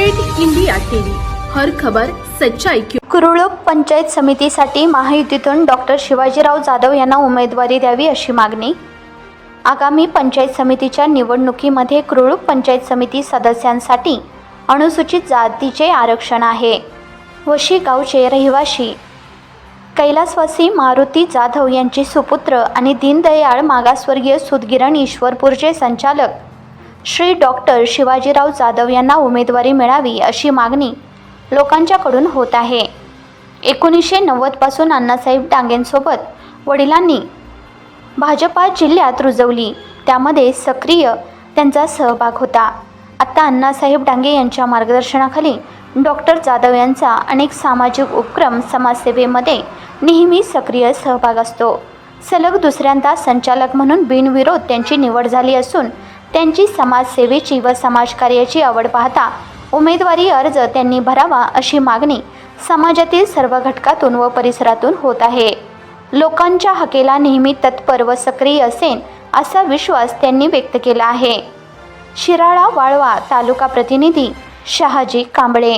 थेट India TV, हर खबर सच्चाई की। कुरुळुक पंचायत समितीसाठी महायुतीतून डॉक्टर शिवाजीराव जाधव यांना उमेदवारी द्यावी अशी मागणी। आगामी पंचायत समितीच्या निवडणुकीमध्ये कुरुळुक पंचायत समिती सदस्यांसाठी अनुसूचित जातीचे आरक्षण आहे। वशी गावचे रहिवासी कैलासवासी मारुती जाधव यांचे सुपुत्र आणि दीनदयाळ मागासवर्गीय सूतगिरण ईश्वरपूरचे संचालक श्री डॉक्टर शिवाजीराव जाधव यांना उमेदवारी मिळावी अशी मागणी लोकांच्याकडून होत आहे। 1990 पासून अण्णासाहेब डांगेंसोबत वडिलांनी भाजपा जिल्ह्यात रुजवली, त्यामध्ये सक्रिय त्यांचा सहभाग होता। आता अण्णासाहेब डांगे यांच्या मार्गदर्शनाखाली डॉक्टर जाधव यांचा अनेक सामाजिक उपक्रम समाजसेवेमध्ये नेहमी सक्रिय सहभाग असतो। सलग दुसऱ्यांदा संचालक म्हणून बिनविरोध त्यांची निवड झाली असून त्यांची समाजसेवेची व समाजकार्याची आवड पाहता उमेदवारी अर्ज त्यांनी भरावा अशी मागणी समाजातील सर्व घटकातून व परिसरातून होत आहे। लोकांच्या हाकेला नेहमी तत्पर व सक्रिय असेल असा विश्वास त्यांनी व्यक्त केला आहे। शिराळा वाळवा तालुका प्रतिनिधी शहाजी कांबळे।